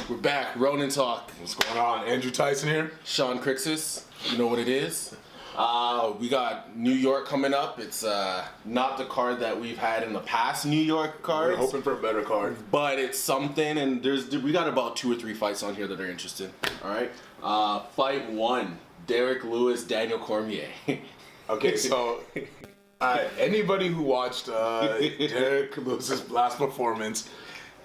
We're back. Ronin Talk. What's going on? Andrew Tyson here. Sean Crixus. You know what it is. We got New York coming up. It's not the card that we've had in the past New York cards. We're hoping for a better card. But it's something, and we got about 2 or 3 fights on here that are interesting. All right. Fight 1. Derek Lewis, Daniel Cormier. Okay, so anybody who watched Derek Lewis's last performance,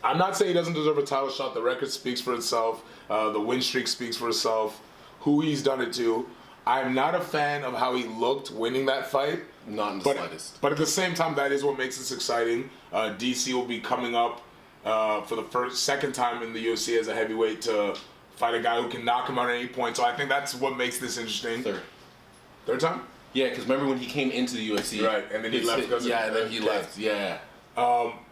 I'm not saying he doesn't deserve a title shot. The record speaks for itself. The win streak speaks for itself. Who he's done it to. I'm not a fan of how he looked winning that fight. Not in the slightest. But at the same time, that is what makes this exciting. DC will be coming up for the second time in the UFC as a heavyweight to fight a guy who can knock him out at any point. So I think that's what makes this interesting. Third time? Yeah, because remember when he came into the UFC? Right, and then he left. Left. Yeah.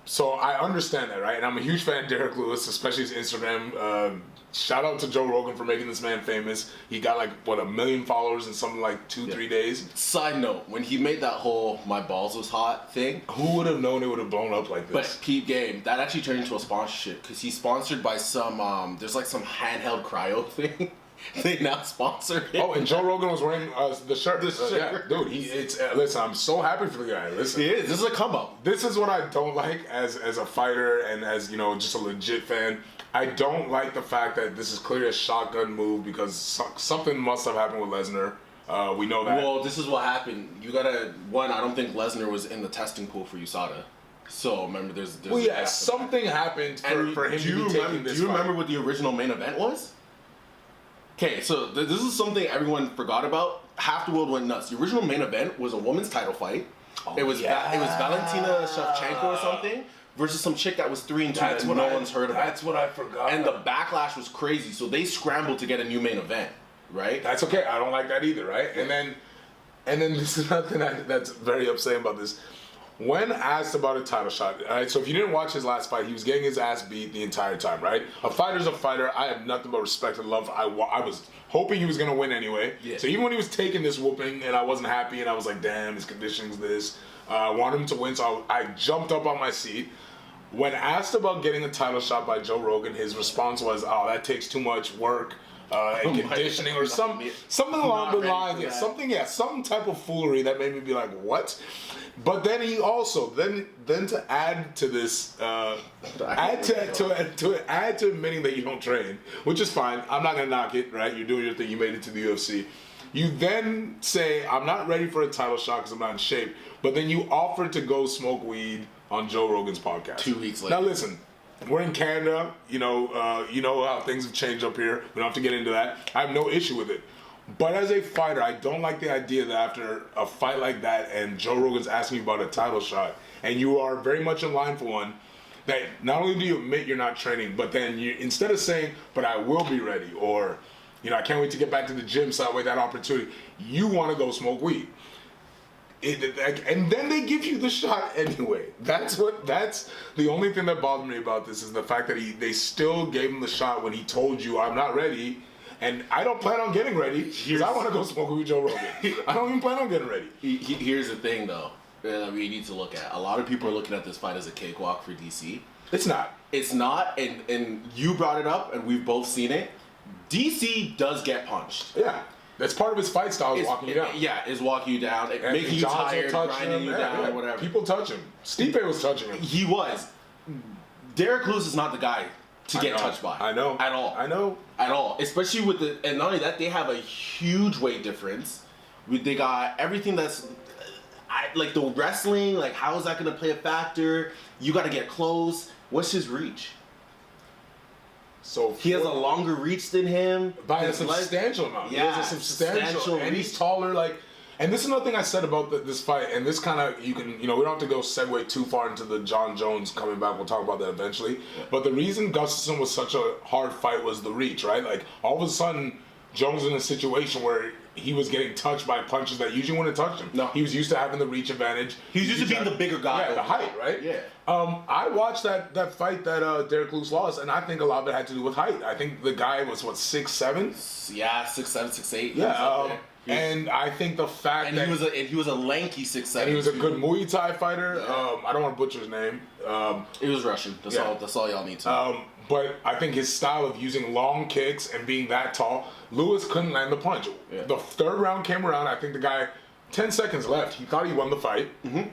So I understand that, right? And I'm a huge fan of Derek Lewis, especially his Instagram. Shout out to Joe Rogan for making this man famous. He got 1 million followers in something like 2-3 days. Side note, when he made that whole "my balls was hot" thing, who would have known it would have blown up like this? But peep game, that actually turned into a sponsorship because he's sponsored by some there's some handheld cryo thing. They now sponsor him. Oh, and Joe Rogan was wearing the shirt. Yeah, dude, listen, I'm so happy for the guy. Listen, he is. This is a come up. This is what I don't like as a fighter and as just a legit fan. I don't like the fact that this is clearly a shotgun move because something must have happened with Lesnar. We know that. Well, this is what happened. You gotta I don't think Lesnar was in the testing pool for USADA. So remember, there's well, yeah, something happened for him to be taking this. Do you remember what the original main event was? Okay, so this is something everyone forgot about. Half the world went nuts. The original main event was a women's title fight. Oh, it was Valentina Shevchenko or something versus some chick that was 3-2 that no one's heard about. That's what I forgot. And the backlash was crazy, so they scrambled to get a new main event, right? That's okay. I don't like that either, right? And then this is another thing that's very upsetting about this. When asked about a title shot, all right, so if you didn't watch his last fight, he was getting his ass beat the entire time, right? A fighter's a fighter. I have nothing but respect and love. I was hoping he was going to win anyway. Yeah. So even when he was taking this whooping and I wasn't happy and I was like, damn, his conditioning's this. I want him to win, so I jumped up on my seat. When asked about getting a title shot by Joe Rogan, his response was, oh, that takes too much work. And conditioning or something along the lines. Yeah, some type of foolery that made me be like, what? But then he also then to add to this, add to admitting that you don't train, which is fine. I'm not gonna knock it, right? You're doing your thing. You made it to the UFC. You then say, I'm not ready for a title shot because I'm not in shape. But then you offered to go smoke weed on Joe Rogan's podcast 2 weeks later. Now listen. We're in Canada, you know how things have changed up here. We don't have to get into that. I have no issue with it. But as a fighter, I don't like the idea that after a fight like that and Joe Rogan's asking you about a title shot and you are very much in line for one, that not only do you admit you're not training, but then you, instead of saying, but I will be ready, or, I can't wait to get back to the gym so I wait that opportunity, you want to go smoke weed. And then they give you the shot anyway. That's the only thing that bothered me about this is the fact that they still gave him the shot when he told you I'm not ready, and I don't plan on getting ready because I want to go smoke with Joe Rogan. I don't even plan on getting ready. Here's the thing though that we need to look at. A lot of people are looking at this fight as a cakewalk for DC. It's not. It's not, and you brought it up, and we've both seen it. DC does get punched. Yeah. That's part of his fight style, is walking you down. Yeah, is walking you down, making you tired, grinding you down, whatever. People touch him. Stipe was touching him. He was. Derek Lewis is not the guy to get touched by. I know. At all. I know. At all. Especially with and not only that, they have a huge weight difference. They got everything that's, like the wrestling, like how is that going to play a factor? You got to get close. What's his reach? So he has a longer reach than him by a substantial amount. Yeah, he has a substantial and he's taller. And this is another thing I said about this fight. And this kind of we don't have to go segue too far into the John Jones coming back. We'll talk about that eventually. Yeah. But the reason Gustafsson was such a hard fight was the reach, right? Like all of a sudden, Jones was in a situation where he was getting touched by punches that usually wouldn't touch him. No, he was used to having the reach advantage. He was used to being the bigger guy. Yeah, the height, right? Yeah. I watched that fight that Derek Lewis lost, and I think a lot of it had to do with height. I think the guy was 6'7". Yeah, 6'7", 6'8". Yeah. And I think the fact that he was a lanky 6'7". And he was a good Muay Thai fighter. Yeah. I don't want to butcher his name. It was Russian. That's all y'all need to know. But I think his style of using long kicks and being that tall, Lewis couldn't land the punch. Yeah. The third round came around. I think the guy, 10 seconds left. He thought he won the fight. Mm-hmm.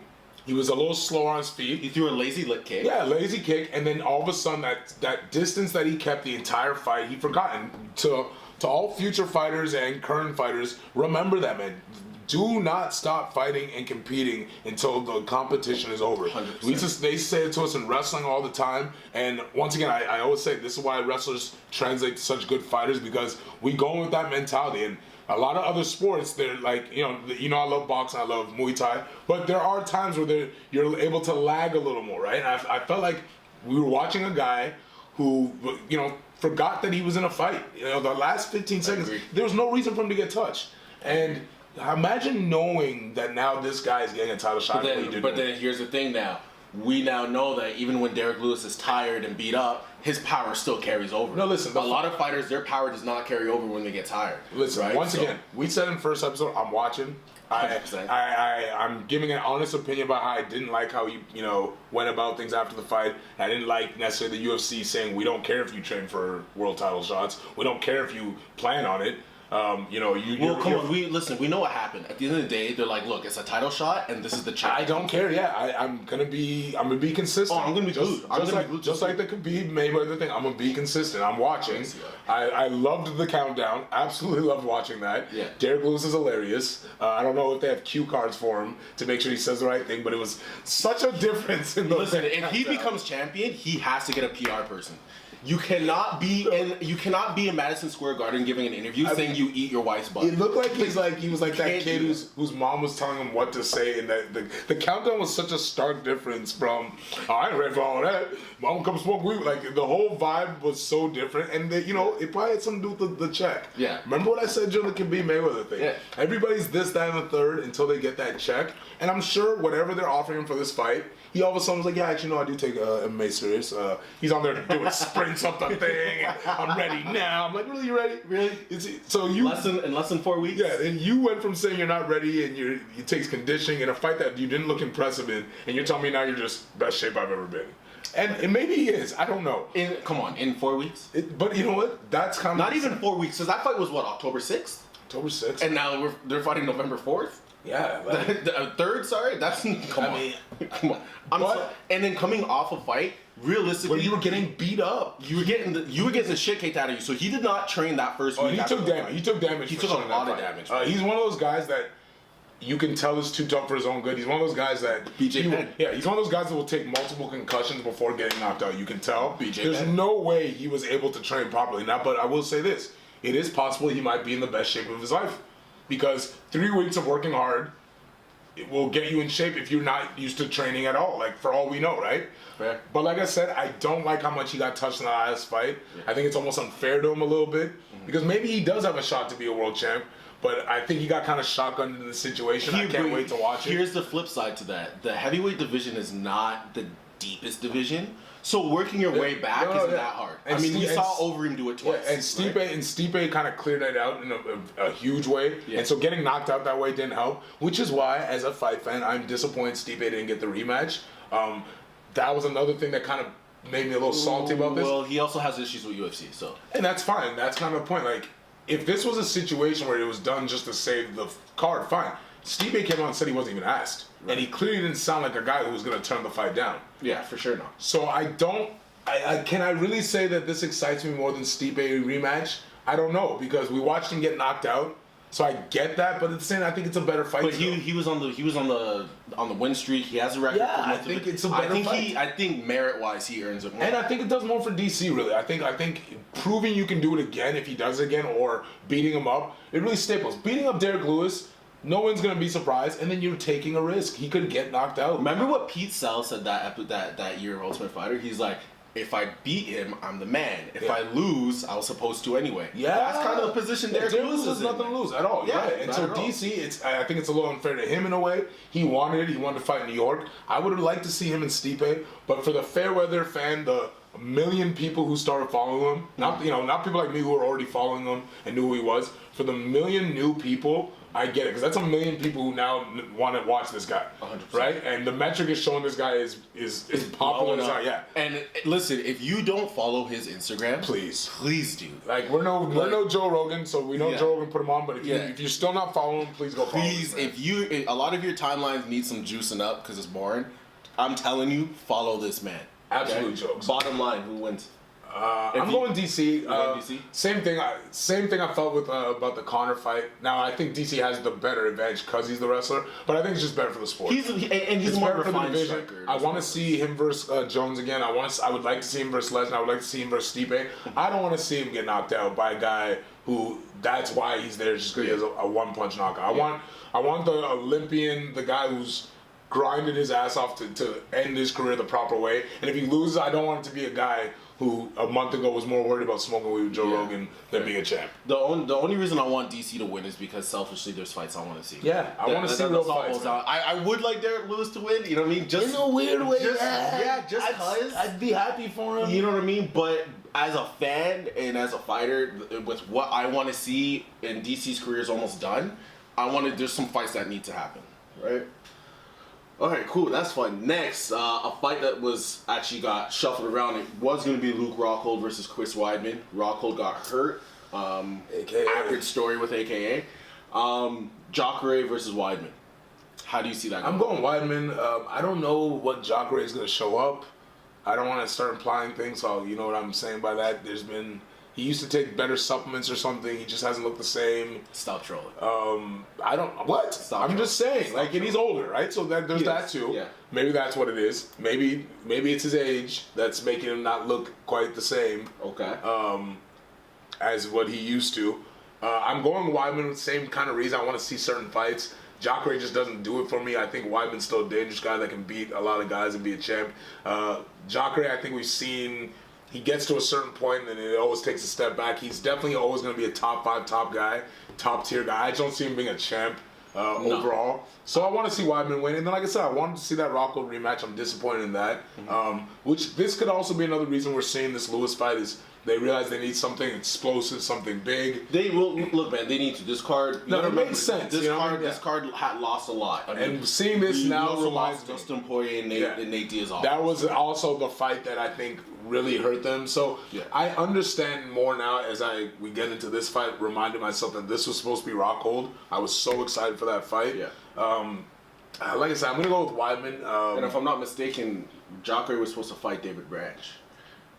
He was a little slower on his feet. He threw a lazy lit kick. Yeah, lazy kick, and then all of a sudden that distance that he kept the entire fight, he forgot. And to all future fighters and current fighters, remember that, man. Do not stop fighting and competing until the competition is over. 100%. They say it to us in wrestling all the time. And once again, I always say this is why wrestlers translate to such good fighters, because we go in with that mentality. And a lot of other sports, they're like, I love boxing, I love Muay Thai, but there are times where you're able to lag a little more, right? And I felt like we were watching a guy who, forgot that he was in a fight. The last 15 seconds, there was no reason for him to get touched. And imagine knowing that now this guy is getting a title shot. But then here's the thing now. We now know that even when Derek Lewis is tired and beat up, his power still carries over. No, listen. A lot of fighters, their power does not carry over when they get tired. Listen, right? Once again, we said in the first episode, I'm watching. 100%. I'm giving an honest opinion about how I didn't like how he, went about things after the fight. I didn't like necessarily the UFC saying we don't care if you train for world title shots. We don't care if you plan on it. Come on. We know what happened. At the end of the day, they're like, look, it's a title shot, and this is the check. I don't care. Yeah, I'm gonna be consistent. Oh, I'm gonna be glued. Just like the Khabib Mayweather thing. I'm gonna be consistent. I'm watching. I loved the countdown. Absolutely loved watching that. Yeah. Derek Lewis is hilarious. I don't know if they have cue cards for him to make sure he says the right thing, but it was such a difference in the. Listen, if he becomes champion, he has to get a PR person. You cannot be in Madison Square Garden giving an interview saying you eat your wife's butt. It looked like he was like that kid whose mom was telling him what to say, and that the countdown was such a stark difference from I ain't ready for all that. Mom, come smoke weed. Like the whole vibe was so different, and it probably had something to do with the check. Yeah. Remember what I said during the Khabib Mayweather thing? Yeah. Everybody's this, that, and the third until they get that check, and I'm sure whatever they're offering him for this fight, he all of a sudden was like, yeah, actually, no, I do take MMA serious. He's on there doing sprints up the thing. And I'm ready now. I'm like, really, you ready? Really? In less than 4 weeks? Yeah, and you went from saying you're not ready and you takes conditioning in a fight that you didn't look impressive in, and you're telling me now you're just best shape I've ever been. And maybe he is. I don't know. In 4 weeks? But you know what? That's kind of... Not even 4 weeks, because that fight was, October 6th? October 6th. And now they're fighting November 4th? Yeah, the third. Sorry, that's come on. And then coming off a fight, realistically, when you were getting beat up, you were getting the shit kicked out of you. So he did not train that first week. He took damage. He took damage. He took a lot of damage. He's one of those guys that you can tell is too tough for his own good. He's one of those guys that BJ Penn. Yeah, he's one of those guys that will take multiple concussions before getting knocked out. You can tell. There's Penn. No way he was able to train properly now. But I will say this: it is possible he might be in the best shape of his life, because 3 weeks of working hard, it will get you in shape if you're not used to training at all, like for all we know, right? Fair. But like I said, I don't like how much he got touched in the last fight. Yeah. I think it's almost unfair to him a little bit, because maybe he does have a shot to be a world champ, but I think he got kind of shotgunned in the situation. I can't wait to watch it. Here's the flip side to that. The heavyweight division is not the deepest division. So working your way back isn't that hard. And we saw Overeem do it twice. Yeah, and Stipe kind of cleared that out in a huge way. Yeah. And so getting knocked out that way didn't help, which is why, as a fight fan, I'm disappointed Stipe didn't get the rematch. That was another thing that kind of made me a little salty about this. Well, he also has issues with UFC, so. And that's fine. That's kind of the point. Like, if this was a situation where it was done just to save the card, fine. Stipe came out and said he wasn't even asked. Right. And he clearly didn't sound like a guy who was going to turn the fight down. Yeah, for sure not. So can I really say that this excites me more than Stipe rematch? I don't know, because we watched him get knocked out. So I get that, but at the same time, I think it's a better fight. But he was on the win streak. He has a record. Yeah, I think it's a better fight. I think merit wise, he earns it more. And I think it does more for DC. Really, I think proving you can do it again if he does it again, or beating him up, it really staples. Beating up Derek Lewis, no one's gonna be surprised, and then you're taking a risk. He could get knocked out. Remember what Pete Sell said that year of Ultimate Fighter? He's like, if I beat him, I'm the man. If I lose, I was supposed to anyway. Yeah, that's kind of the position Derek Lewis has nothing to lose at all. Yeah, right. And so DC, I think it's a little unfair to him in a way. He wanted it. He wanted to fight in New York. I would have liked to see him in Stipe, but for the Fairweather fan, the million people who started following him, not people like me who were already following him and knew who he was. For the million new people, I get it, because that's a million people who now want to watch this guy, 100%. right? And the metric is showing this guy is popular as hell. Yeah. And listen, if you don't follow his Instagram, Please do. Like we're no Joe Rogan, so we know Joe Rogan put him on. But if you're still not following him, please go follow him. Please, if a lot of your timelines need some juicing up because it's boring, I'm telling you, follow this man. Absolute jokes. Bottom line, who wins? I'm going DC. Going DC? Same thing I felt with about the Conor fight. Now I think DC has the better advantage because he's the wrestler, but I think it's just better for the sport. He's more better for the refined division. striker. I want to see him versus Jones again. I would like to see him versus Lesnar. I would like to see him versus Stipe. I don't want to see him get knocked out by a guy who that's why he's there, just because he has a one-punch knockout. I want the Olympian, the guy who's grinded his ass off to end his career the proper way. And if he loses, I don't want it to be a guy who a month ago was more worried about smoking weed with Joe Rogan than being a champ. The only reason I want DC to win is because selfishly there's fights I want to see. Yeah, I want to see real fights. I would like Derek Lewis to win, you know what I mean? Just in a weird way, just cause. I'd be happy for him. You know what I mean? But as a fan and as a fighter, with what I want to see, and DC's career is almost done, there's some fights that need to happen, right? Okay, cool. That's fun. Next, a fight that was actually got shuffled around. It was going to be Luke Rockhold versus Chris Weidman. Rockhold got hurt. AKA. Accurate story with AKA. Jacare versus Weidman. How do you see that going? I'm going Weidman. I don't know what Jacare is going to show up. I don't want to start implying things, so you know what I'm saying by that. He used to take better supplements or something. He just hasn't looked the same. Stop trolling. I'm just saying. And he's older, right? So there's that too. Yeah. Maybe that's what it is. Maybe it's his age that's making him not look quite the same. Okay. As what he used to. I'm going Weidman with the same kind of reason. I want to see certain fights. Jacare just doesn't do it for me. I think Weidman's still a dangerous guy that can beat a lot of guys and be a champ. Jacare, I think we've seen. He gets to a certain point and it always takes a step back. He's definitely always going to be a top 5 top tier guy. I don't see him being a champ overall. So I want to see Weidman win. And then, like I said, I wanted to see that Rockhold rematch. I'm disappointed in that. Which this could also be another reason we're seeing this Lewis fight is they realize they need something explosive, something big. They will look, man. They need to. This card. No, it makes sense. This card had lost a lot. And seeing this now reminds me. Dustin Poirier and Nate Diaz off. That was also the fight that I think really hurt them. So I understand more now as we get into this fight. Reminded myself that this was supposed to be Rockhold. I was so excited for that fight. Yeah. Like I said, I'm gonna go with Weidman. And if I'm not mistaken, Jacare was supposed to fight David Branch.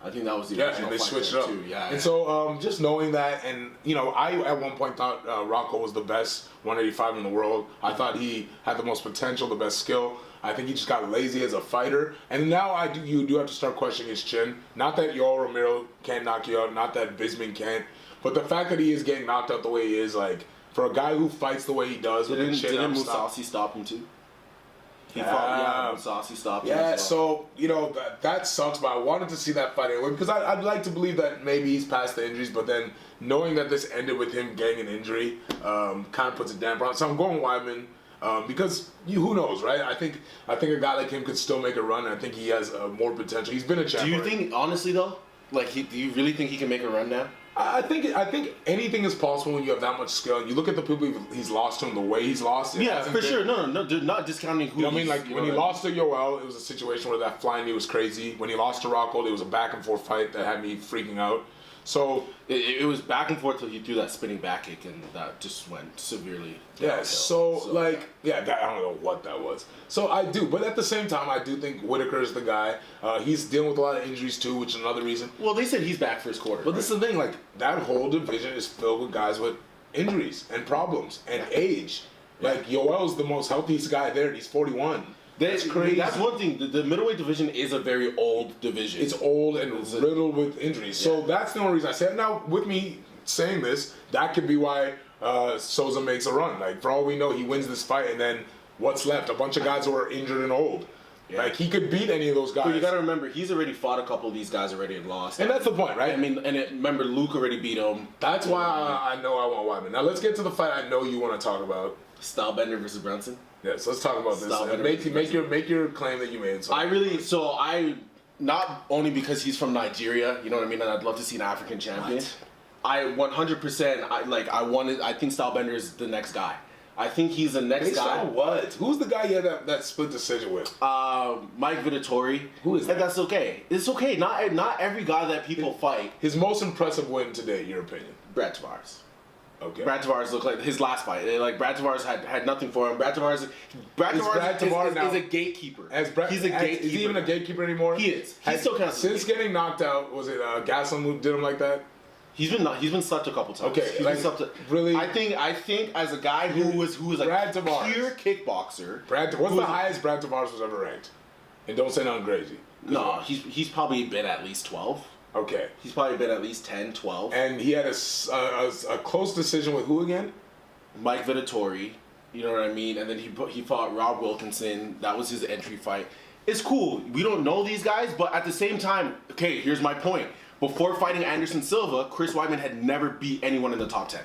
I think that was the original and they fight switched there up. too. Yeah. And so just knowing that, and I at one point thought Rocco was the best 185 in the world. I thought he had the most potential, the best skill. I think he just got lazy as a fighter. And now you do have to start questioning his chin. Not that Yoel Romero can't knock you out, not that Bisping can't, but the fact that he is getting knocked out the way he is, like for a guy who fights the way he does, with the chin didn't up, Mousasi stop him too? He fought, Mousasi stopped him. Yeah, so that sucks. But I wanted to see that fight anyway because I'd like to believe that maybe he's past the injuries. But then knowing that this ended with him getting an injury, kind of puts a damper on. So I'm going Weidman because who knows, right? I think a guy like him could still make a run. And I think he has more potential. He's been a champ. Do you think, honestly though, do you really think he can make a run now? I think anything is possible when you have that much skill. And you look at the people he's lost to and the way he's lost. Yeah, for sure. No, not discounting who. You know what I mean? Like when he lost to Yoel, it was a situation where that flying knee was crazy. When he lost to Rockhold, it was a back and forth fight that had me freaking out. So it was back and forth till he threw that spinning back kick, and that just went severely. Yeah. I don't know what that was. So I do, but at the same time, I do think Whitaker is the guy. He's dealing with a lot of injuries too, which is another reason. Well, they said he's back for his quarter. But this is the thing, like that whole division is filled with guys with injuries and problems and age. Like Yoel's the most healthiest guy there, and he's 41. That's crazy. That's one thing. The middleweight division is a very old division. It's old and riddled with injuries. Yeah. So that's the only reason I said. Now, with me saying this, that could be why Souza makes a run. Like, for all we know, he wins this fight, and then what's left? A bunch of guys who are injured and old. Yeah. Like, he could beat any of those guys. But you got to remember, he's already fought a couple of these guys already and lost. And that's the point, right? I mean, remember, Luke already beat him. That's why I know I want Weidman. Now, let's get to the fight I know you want to talk about. Stylebender versus Brunson. Yes, let's talk about this. Make your claim that you made. I not only because he's from Nigeria, you know what I mean, and I'd love to see an African champion. What? I 100%. I think Stylebender is the next guy. I think he's the next Based guy. on what? Who's the guy you had that split decision with? Mike Vittori. Who is that? And that's okay. It's okay. Not every guy that people fight. His most impressive win today, your opinion? Brad Tavares. Okay. Brad Tavares looked like his last fight. Like Brad Tavares had nothing for him. Brad Tavares is a gatekeeper. He's a gatekeeper. Is he even a gatekeeper anymore? He is. He's still kind of since getting knocked out. Was it Gaslam who did him like that? He's been slept a couple times. Okay, he's like, been slept really. I think as a guy who was like Brad a Tavares. pure kickboxer. What's the highest Brad Tavares was ever ranked? And don't say nothing crazy. No, he's probably been at least 12. Okay. He's probably been at least 10, 12. And he had a close decision with who again? Mike Vittori. You know what I mean? And then he fought Rob Wilkinson. That was his entry fight. It's cool. We don't know these guys, but at the same time, okay, here's my point. Before fighting Anderson Silva, Chris Weidman had never beat anyone in the top 10.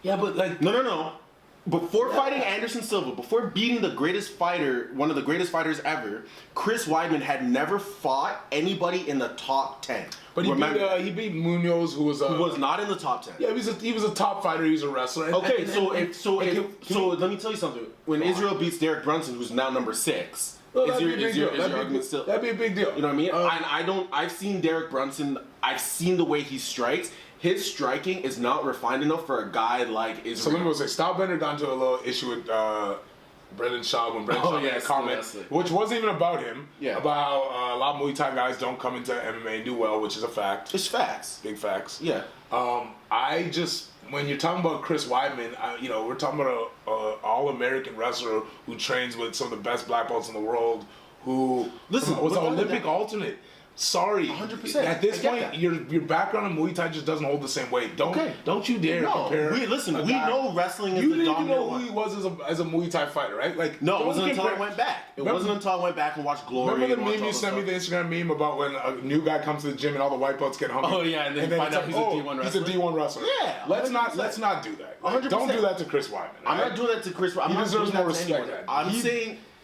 Yeah, but like... No. Before fighting Anderson Silva, before beating the greatest fighter, one of the greatest fighters ever, Chris Weidman had never fought anybody in the top 10. But he beat Munoz, who was not in the top 10. Yeah, he was a top fighter. He was a wrestler. Okay, so let me tell you something. When Israel beats Derek Brunson, who's now number 6, that'd be a big deal. You know what I mean? I've seen Derek Brunson. I've seen the way he strikes. His striking is not refined enough for a guy like Israel. So let me say, Stylebender got into a little issue with Brendan Shaw when Brendan Shaw made a comment, which wasn't even about him. Yeah. About a lot of Muay Thai guys don't come into MMA and do well, which is a fact. It's facts. Big facts. Yeah. When you're talking about Chris Weidman, we're talking about an all-American wrestler who trains with some of the best black belts in the world, who was an Olympic alternate. Sorry, 100%. At this point, your background in Muay Thai just doesn't hold the same weight. Don't you dare compare. We know wrestling is the dominant one. You didn't know who he was as a Muay Thai fighter, right? Like, no, it wasn't until I went back. It wasn't until I went back and watched Glory. Remember the meme you sent me, the Instagram meme about when a new guy comes to the gym and all the white belts get hungry? Oh yeah, and then you find out he's a D1 wrestler. He's a D1 wrestler. Yeah, let's not do that. Like, don't do that to Chris Weidman. I'm not doing that to Chris Weidman. He deserves more respect.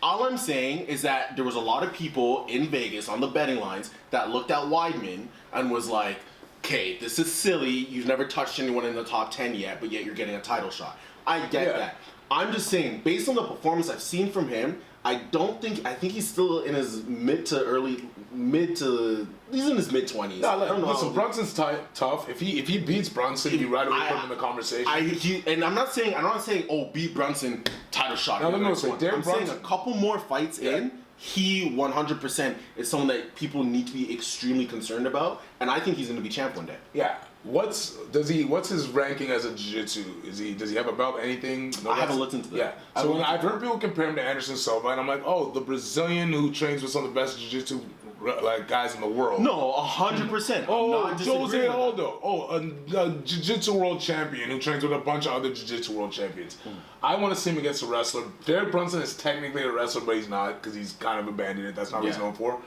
All I'm saying is that there was a lot of people in Vegas on the betting lines that looked at Weidman and was like, okay, this is silly. You've never touched anyone in the top 10 yet, but yet you're getting a title shot. I get that. I'm just saying, based on the performance I've seen from him, I think he's still in his he's in his mid-20s. No, listen, Brunson's tough. If he beats Brunson, you right away put him in the conversation. I'm not saying, beat Brunson, title shot. Now, I'm saying a couple more fights in, he 100% is someone that people need to be extremely concerned about, and I think he's going to be champ one day. Yeah. What's his ranking as a jiu-jitsu? Does he have a belt? Anything? I haven't looked into that. Yeah. So when I've heard people compare him to Anderson Silva, and I'm like, oh, the Brazilian who trains with some of the best jiu-jitsu guys in the world. No, 100%. Oh, Jose Aldo. A jiu-jitsu world champion who trains with a bunch of other jiu-jitsu world champions. I want to see him against a wrestler. Derek Brunson is technically a wrestler, but he's not because he's kind of abandoned it. That's not what he's known for.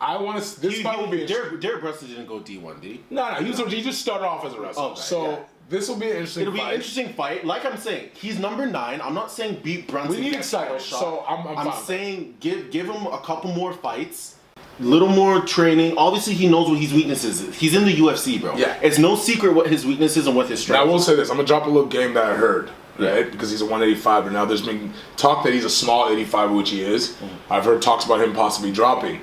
I want to. This fight will be. Derek Brunson didn't go D1, did he? No. He just started off as a wrestler. Okay, this will be an interesting. It'll be an interesting fight. Like I'm saying, he's number 9. I'm not saying beat Brunson. We need excitement. So I'm saying give him a couple more fights. Little more training. Obviously, he knows what his weaknesses is. He's in the UFC, bro. Yeah. It's no secret what his weakness is and what his strength is. Now, I will say this. I'm going to drop a little game that I heard, right? Because he's a 185, now there's been talk that he's a small 85, which he is. I've heard talks about him possibly dropping.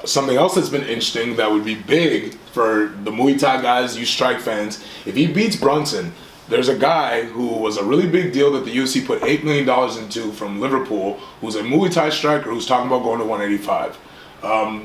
Something else that's been interesting that would be big for the Muay Thai guys, you strike fans, if he beats Brunson, there's a guy who was a really big deal that the UFC put $8 million into from Liverpool, who's a Muay Thai striker who's talking about going to 185.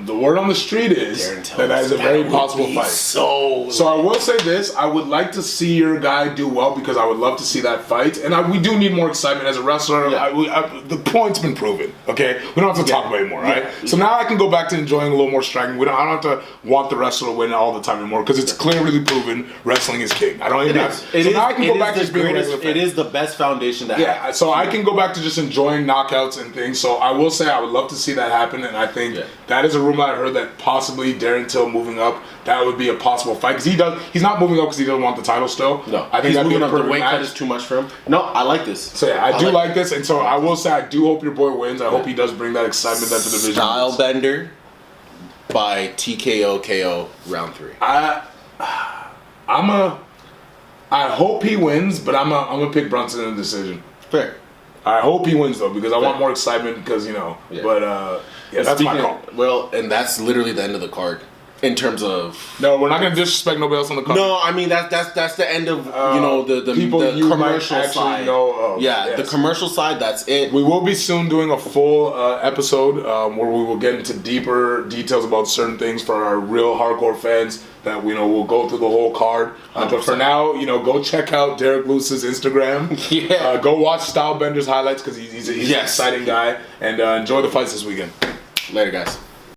The word on the street is that is a very possible fight. So I will say this: I would like to see your guy do well because I would love to see that fight, and we do need more excitement as a wrestler. The point's been proven. Okay, we don't have to talk about it anymore, right? So now I can go back to enjoying a little more striking. I don't have to want the wrestler to win all the time anymore because it's clearly proven wrestling is king. I don't even have. So now I can go back to just being a wrestler fan. It is the best foundation to have. Yeah, so I can go back to just enjoying knockouts and things. So I will say I would love to see that happen, and I think. That is a rumor I heard that possibly Darren Till moving up, that would be a possible fight. Because he's not moving up because he doesn't want the title still. No, I think he's moving up. The weight cut is too much for him. No, I like this. So yeah, I do like this. And so I will say I do hope your boy wins. I hope he does bring that excitement that the division Stylebender by TKO KO round 3. I hope he wins, but I'm gonna pick Brunson in a decision. Fair. I hope he wins though, because I want more excitement. Because Yeah. but yeah, that's my call. Well, and that's literally the end of the card. In terms of No, we're not gonna disrespect nobody else on the card. no, I mean that's the end of the people the you commercial might actually side. know of. Yeah, Yes. the commercial side. That's it. We will be soon doing a full episode where we will get into deeper details about certain things for our real hardcore fans. That we'll go through the whole card. But for now, go check out Derek Lewis's Instagram. Yeah. Go watch Stylebender's highlights because he's an exciting guy. And enjoy the fights this weekend. Later, guys.